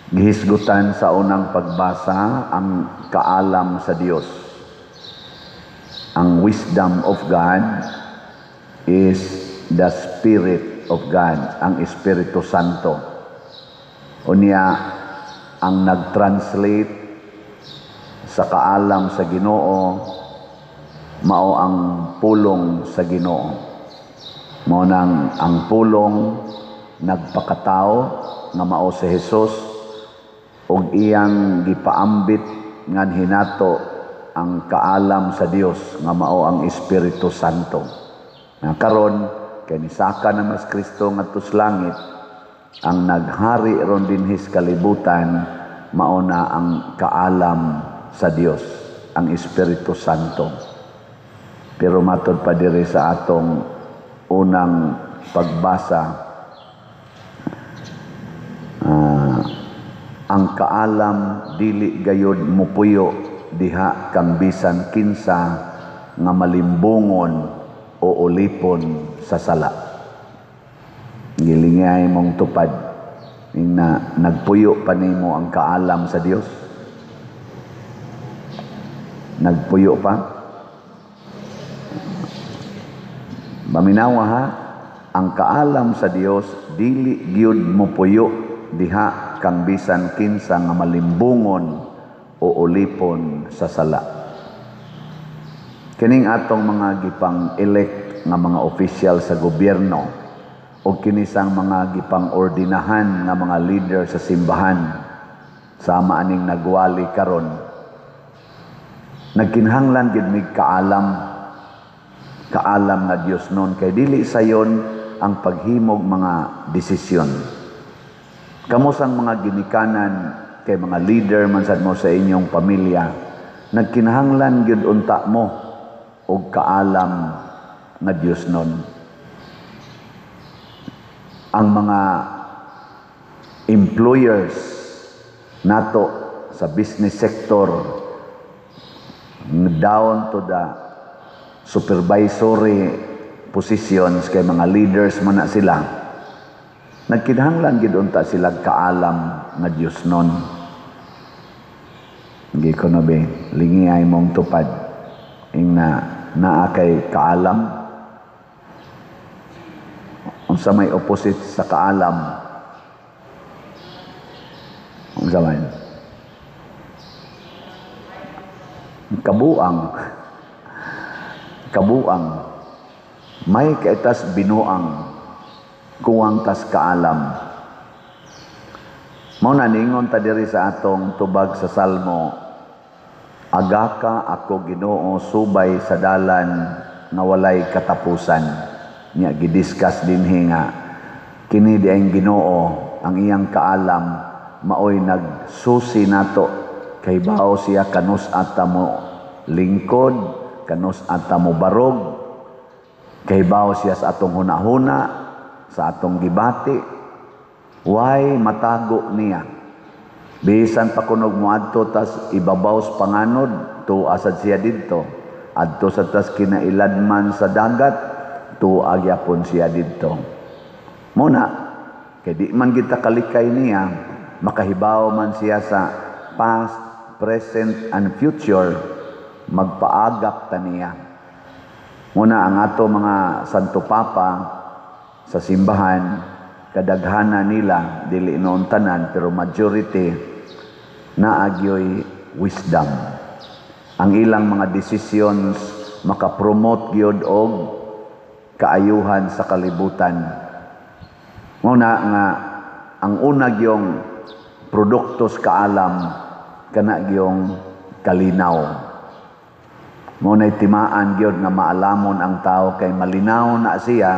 Gihisgutan sa unang pagbasa ang kaalam sa Diyos. Ang wisdom of God is the Spirit of God, ang Espiritu Santo. Unya, ang nag-translate sa kaalam sa Ginoo, mao ang pulong sa Ginoo. Mao nang ang pulong nagpakatao nga mao si Hesus, ug iyang gipaambit ngan hinato ang kaalam sa Dios nga mao ang Espiritu Santo. Karon kay nisaka na mas Kristo ngadto sa langit, ang naghari ron dinhi sa kalibutan mao na ang kaalam sa Dios, ang Espiritu Santo. Pero matod pa diri sa atong unang pagbasa, ang kaalam dili gayud mupuyo diha kang bisan kinsa nga malimbungon o ulipon sa sala. Gilingay mong tupad na nagpuyo pa nimo ang kaalam sa Dios. Nagpuyo pa. Maminawa ha, ang kaalam sa Dios dili gyud mupuyo diha kang bisan kinsa nga malimbungon o ulipon sa sala. Kining atong mga gipang-elect nga mga opisyal sa gobyerno o kinisang mga gipang-ordinahan nga mga leader sa simbahan, sama aning nagwali karon, nagkinahanglan gid mig kaalam nga Dios nun, kay dili sayon ang paghimog mga desisyon. Kamusang mga ginikanan kay mga leader man sad mo sa inyong pamilya, nagkinahanglan gyud unta mo og kaalam nga Dios nun. Ang mga employers nato sa business sector, down to the supervisory positions, kay mga leaders man na sila, nagkinahanglan gid unta sila kaalam nga Dios nun. Hindi ko na ba, lingi ay mong tupad ing naa kay kaalam. Unsa may opposite sa kaalam? Unsa man? Kabuang. May kaitas binuang, kuwang tas kaalam. Mao na ningon ta diri sa atong tubag sa Salmo, agaka ako Ginoo subay sa dalan nga walay katapusan. Nya gidiscuss dinhi nga kini di ang Ginoo, ang iyang kaalam maoy nagsusi nato kay bao siya kanus ata mo lingkod, kanus ata mo barog, kay bao siya sa atong hunahuna, sa atong gibati. Why matago niya? Bisan pa kunog mo adto tas ibabaw sa panganod, tuasad siya didto. Adto sa tas kinailadman sa dagat, tuagyapon siya didto. Muna, kay di man kita kalikay niya, makahibaw man siya sa past, present, and future, magpaagap ta niya. Muna ang ato mga Santo Papa sa simbahan, kadaghana nila, dili noon tanan, pero majority, naagyoy wisdom. Ang ilang mga decisions makapromote gyud og kaayuhan sa kalibutan. Muna nga, ang unag yung produktos kaalam, kana yung kalinaw. Muna'y timaan gyud nga maalamon ang tao, kay malinaw na siya,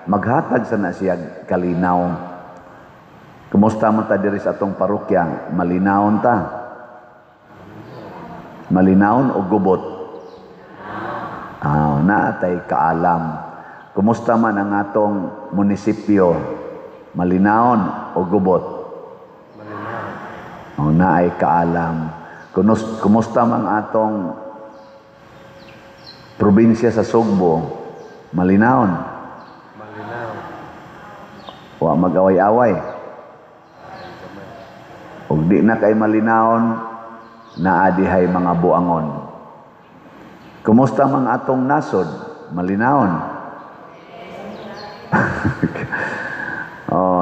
maghatag sa na siya kalinaw. Kumusta mo ta diri sa atong parokya? Malinawon ta? Malinawon o gubot? Naatay kaalam. Kumusta man ang atong munisipyo? Malinawon o gubot? Malinaw. Naay kaalam. Kumusta man atong probinsya sa Sugbo? Malinawon? Malinaw. Wa mag-away-away. ug di na kay malinawon, naadihay mga buangon. Kumusta mang atong nasod? Malinawon.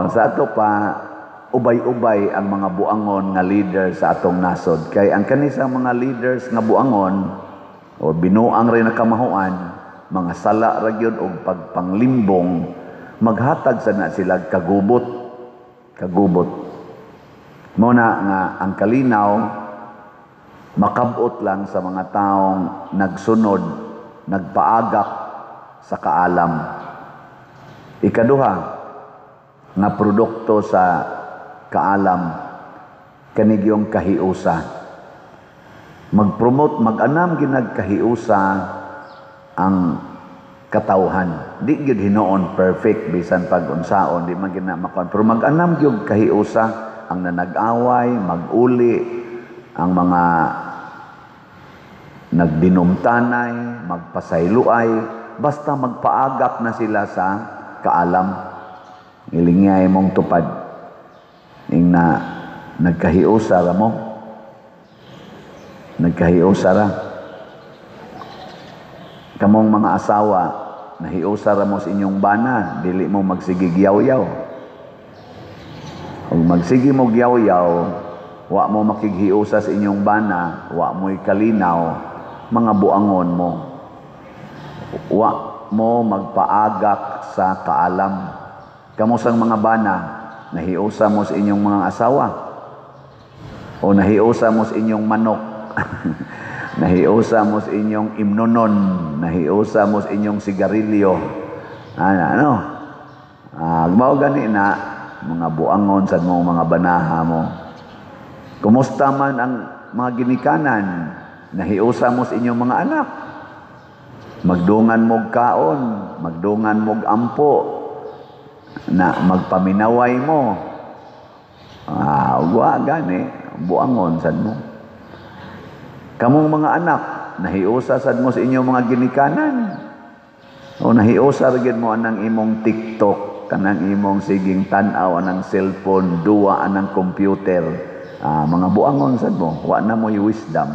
Sa ato pa, ubay-ubay ang mga buangon nga leader sa atong nasod. Kay ang kanisang mga leaders nga buangon, o binuang rin na kamahuan, mga sala ra gyud og pagpanglimbong, maghatag sana sila kagubot. Muna nga ang kalinaw, makabot lang sa mga taong nagsunod, nagpaagak sa kaalam. Ikaduha, nga produkto sa kaalam, kanigyong kahiusa. Mag-promote, mag-anam ginagkahiusa ang katawhan. Di gyud hinoon perfect bisan pag-unsaon, di man ginamakuan. Pero mag-anam gyud kahiusa ang nanag-away, mag-uli, ang mga nagdinumtanay, magpasayloay, basta magpaagak na sila sa kaalam. Ilingay mong tupad. Ing na nagkahiusa ra mo. Nagkahiusa ra. Kamong mga asawa, nahiusa ra mo sa inyong bana, dili mo magsigigyaw-yaw. Kung magsigi mo gyaw-yaw, wa mo makighiusa sa inyong bana, wa mo'y kalinaw, mga buangon mo. Wa mo magpaagak sa kaalam. Kamusang mga bana, nahiusa mo sa inyong mga asawa? O nahiusa mo sa inyong manok? Nahiusa mo sa inyong imnonon? Nahiusa mo sa inyong sigarilyo? Mao gani na, mga buangon sa mga banaha mo. Kumusta man ang mga ginikanan? Nahiusa mo sa inyong mga anak? Magdungan mog kaon, magdungan mog ampo, na magpaminaway mo. Wa gani, buangon sad mo. Kamong mga anak, nahiusa sad mo sa inyong mga ginikanan? O nahiusa ra gyud mo anang imong TikTok, kanang imong siging tan-aw anang cellphone, duwa anang computer. Mga buangon sad mo, wa na mo'y wisdom.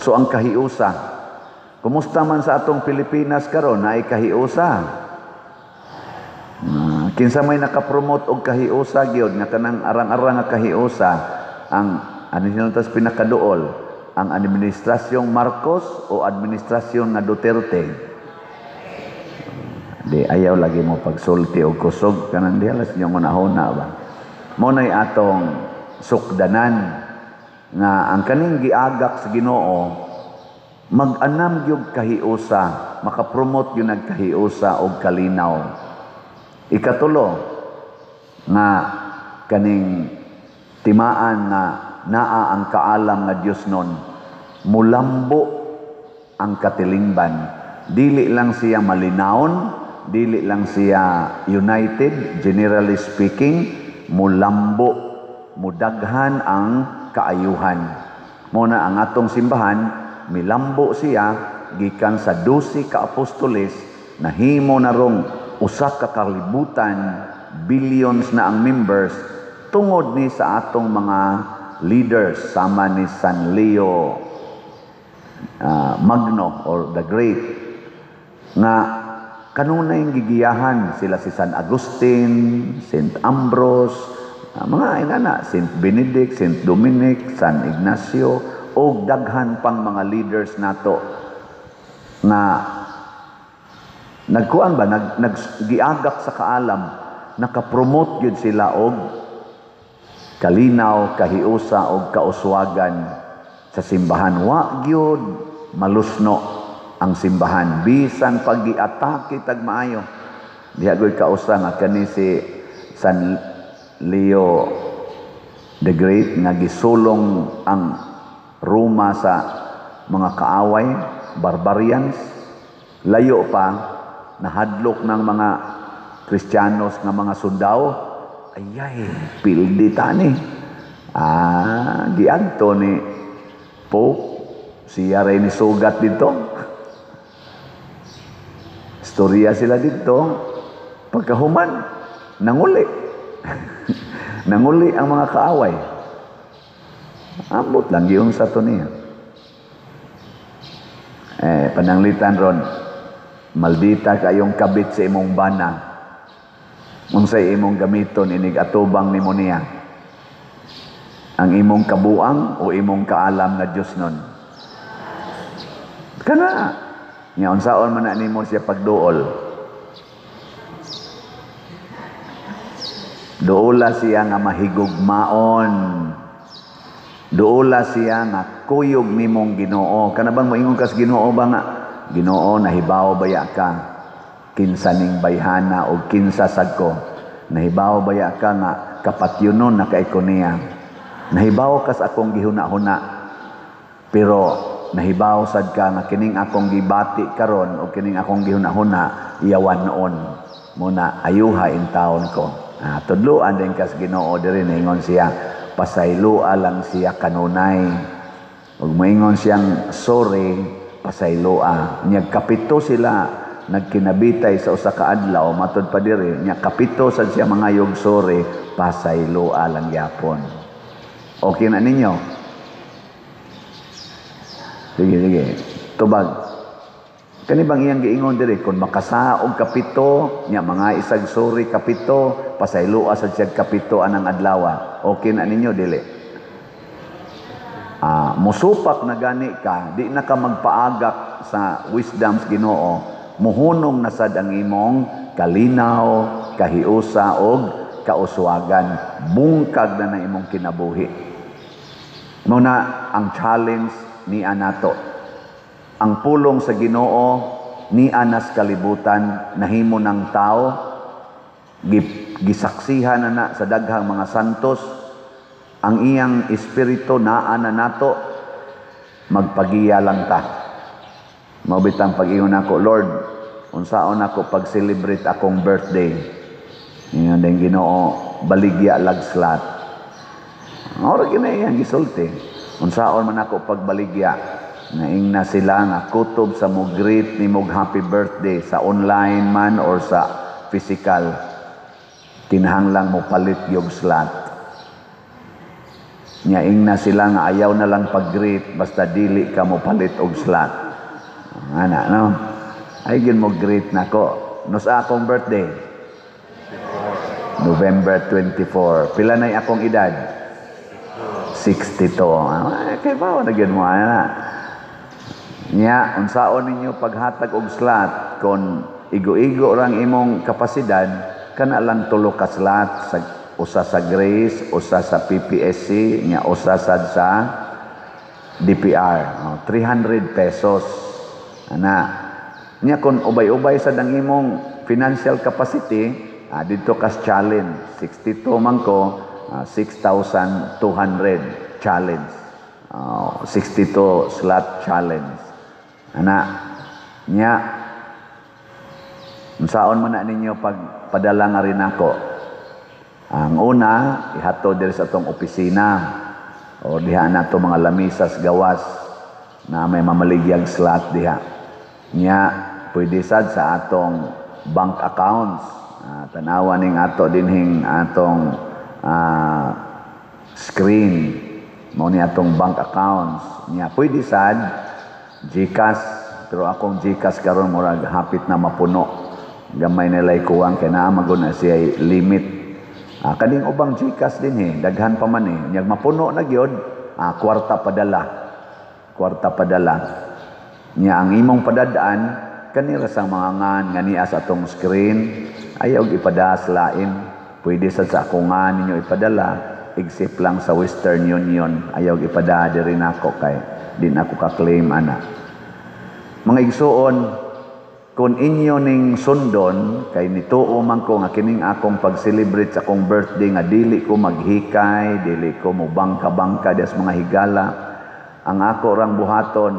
So ang kahiusa, kumusta man sa atong Pilipinas karon, naay kahiusa. Kinsa may nakapromote og kahiusa gyud nga kanang arang-arang nga kahiusa, ang nila tas pinakaduol, ang administrasyong Marcos o administrasyon nga Duterte. Di ayaw lagi mo pagsulti og kusog kanang dihalas niyo una-una ba. Mo nay atong sukdanan nga ang kaning giagak sa Ginoo, mag-anam gyud kahiusa, makapromote gyud nagkahiusa og kalinaw. Ikatulo, nga kaning timaan nga naa ang kaalam nga Dios nun, mulambo ang katilingban. Dili lang siya malinawon, dili lang siya united, generally speaking, mulambo, mudaghan ang kaayuhan. Muna ang atong simbahan, milambo siya, gikan sa 12 ka apostoles, nahimo na rong usa ka kalibutan, billions na ang members, tungod ni sa atong mga leaders, sama ni San Leo Magno or the Great, nga kanunay gigiyahan sila si San Agustin, Saint Ambrose, mga ingana, Saint Benedict, Saint Dominic, San Ignacio, o daghan pang mga leaders nato nga nagkuan ba, naggiagak sa kaalam, nakapromote yun sila og kalinaw, kahiusa og kauswagan sa simbahan. Wa gyud malusno ang simbahan, bisan pag-giatake tag maayo. Diha gyud kausa nga kani si San Leo the Great nga gisulong ang Roma sa mga kaaway, barbarians. Layo pa, nahadlok ng mga Kristiyanos nga mga sundao, ayay, pildi tani. Giadto ni Pope, siya rin sugat dito. Storya sila dito, pagkahuman, nanguli. Nanguli ang mga kaaway. Ambot lang yung sa to niya. Pananglitan ron, maldita kayong kabit sa imong bana. Unsay imong gamiton inig atubang nimo niya. Ang imong kabuang o imong kaalam nga Dios nun. Kana. Nya unsaon man na nimo siya pagduol. Duola siya nga mahigugmaon. Duola siya nga kuyog nimong Ginoo. Kana bang moingon kas Ginoo ba nga? Ginoo, nahibaw baya ka kinsa ning bayhana o kinsa sadko. Nahibaw baya ka nga kapatyunon na kay ko niya. Nahibaw kas akong gihuna-huna. Pero nahibaw sad ka nga kining akong gibati karon o kining akong gihuna-huna iyawan noon. Muna ayuha in taon ko. Tudloan din kas Ginoo diri ningon siya pasaylua lang siya kanunay. Ug moingon siyang sorry, pasaylua. Nya kapito sila nagkinabitay sa usa ka adlaw matud pa diri. Nya kapito sad siya mangayog sorry, pasaylua lang yapon. Okay na ninyo? Sige. Tubag. Kani bang iyang giingon diri kung makasaog kapito, nya mga isag sorry kapito, pasaylua sad siya kapito anang adlaw. Okay na ninyo dili? Musupak na gani ka, di na ka magpaagak sa wisdom's Ginoo, muhunong na sad ang imong kalinaw, kahiusa og kauswagan, bungkag na imong kinabuhi. Muna ang challenge ni anato. Ang pulong sa Ginoo ni anas kalibutan nahimo ng tao, gisaksihan na sa daghang mga santos. Ang iyang espiritu naa na nato, magpagiya lang ta. Mabitang pag-ingon ako, Lord, unsaon ako pag-celebrate akong birthday. Ingon din Ginoo, baligya lagslat. Ora ginayang gisulti. Unsaon man ako pagbaligya. Naing na sila nga kutob sa mo greet ni mog happy birthday sa online man or sa physical. Kinahanglang mo palit yung slot. Nyaing na sila nga ayaw na lang pag-greet basta dili ka mo palit og slot. Ana, no? Ay gin mo greet nako. No sa akong birthday? November 24. Pila na akong edad? 62. Kay bawa na gid mo ana. Nya unsaon ninyo paghatag og slot kon igo-igo rang imong kapasidad kana lang tulo ka slot sa usa sa Grace, usa sa PPSC, nya usa sad sa DPR. 300 pesos. Ana. Nya kun ubay-ubay sad ang imong financial capacity, dito kas challenge. 62 man ko, 6,200 challenge. 62 slot challenge. Ana. Nya unsaon man na ninyo pagpadala nga rin ako? Ang una, ihatod diri sa atong opisina o diha na to mga lamisas gawas na may mamaligyag slot diha. Nya, pwede sad sa atong bank accounts. Tanawa ning ato dinhing atong screen. Mao ni atong bank accounts. Nya, pwede sad GCash, pero akong GCash karon murag hapit na mapuno. Gamay nilay kuwang kay naa magud na siya limit. Kaning ubang GCash din daghan pa man nyag mapuno na gyud, kwarta padala. Nya ang imong padadaan kanira sang mga ngan nga niya sa atong screen, ayaw ipadas lain. Pwede sa akong ngan ninyo ipadala, except lang sa Western Union, ayaw ipada diri nako kay di na ako ka-claim ana. Mga igsuon, kung inyo ning sundon, kay nituo man ko nga kining akong pag-celebrate sa akong birthday nga dili ko maghikay, dili ko mo bangka-bangka des mga higala. Ang ako rang buhaton,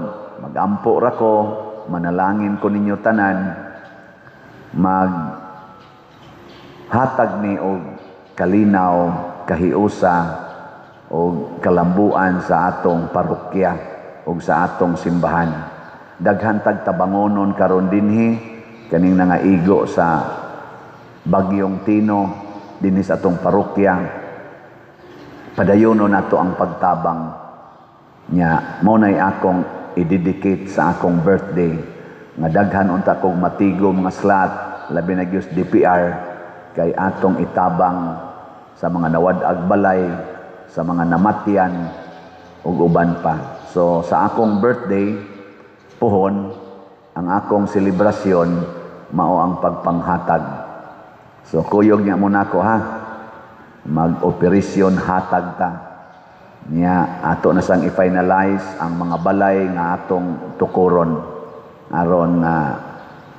magampo ra ko, manalangin ko ninyo tanan, hatag ni og kalinaw, kahiusa, o kalambuan sa atong parokya o sa atong simbahan. Daghan tag tabangonon karon dinhi kaning nangaigo sa Bagyong Tino dinhi sa atong parokya. Padayonon nato ang pagtabang Nya mao nay akong i-dedicate sa akong birthday nga daghan unta kog matigo mga slot labi na gyud DPR kay atong itabang sa mga nawad-ag balay, sa mga namatyan ug uban pa. So sa akong birthday puhon ang akong selebrasyon mao ang pagpanghatag. So kuyog niya muna ko ha. Mag-operasyon hatag ta. Nya ato na sang i-finalize ang mga balay nga atong tukuron aron na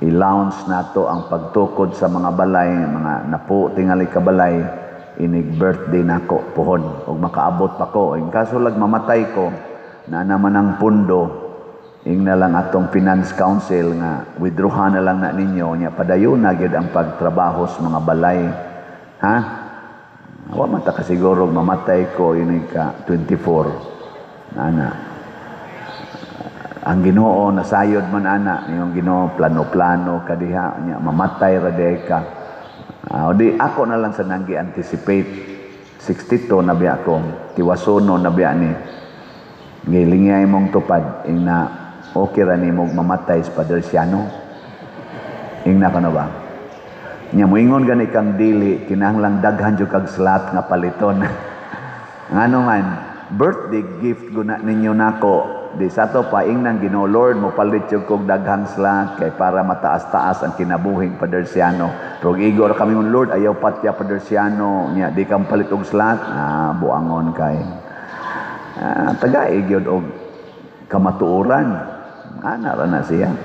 i-launch nato ang pagtukod sa mga balay, mga napo tingali ka balay inig birthday nako puhon ug makaabot pa ko. In kaso lag mamatay ko na naman ang pundo ing na lang atong finance council nga withdrawhan na lang na ninyo nya padayon na gyud ang pagtrabaho sa mga balay. Ha? Wa man ta kasiguro mamatay ko inig ka 24. Ana. Ang Ginoo nasayod man ana niyong Ginoo plano-plano kadiha nya mamatay ra ka. Di ako na lang sa nang gi-anticipate 62 na biya ko tiwasono na biya ni ngilingay mong tupad ing na okay ra nimo mamatay sa padersiano ing na kano ba nya moingon gani kang dili kinahanglang daghan jud kag slot nga paliton ngano man birthday gift guna ninyo nako di sa to pa ing nang Ginoo Lord mo palit jud kog daghang slot kay para mataas-taas ang kinabuhing padersiano pero igor kami mon Lord ayaw patya padersiano nya di kam palit og slot buangon kay tagay gyud og kamatuoran ana ra na siya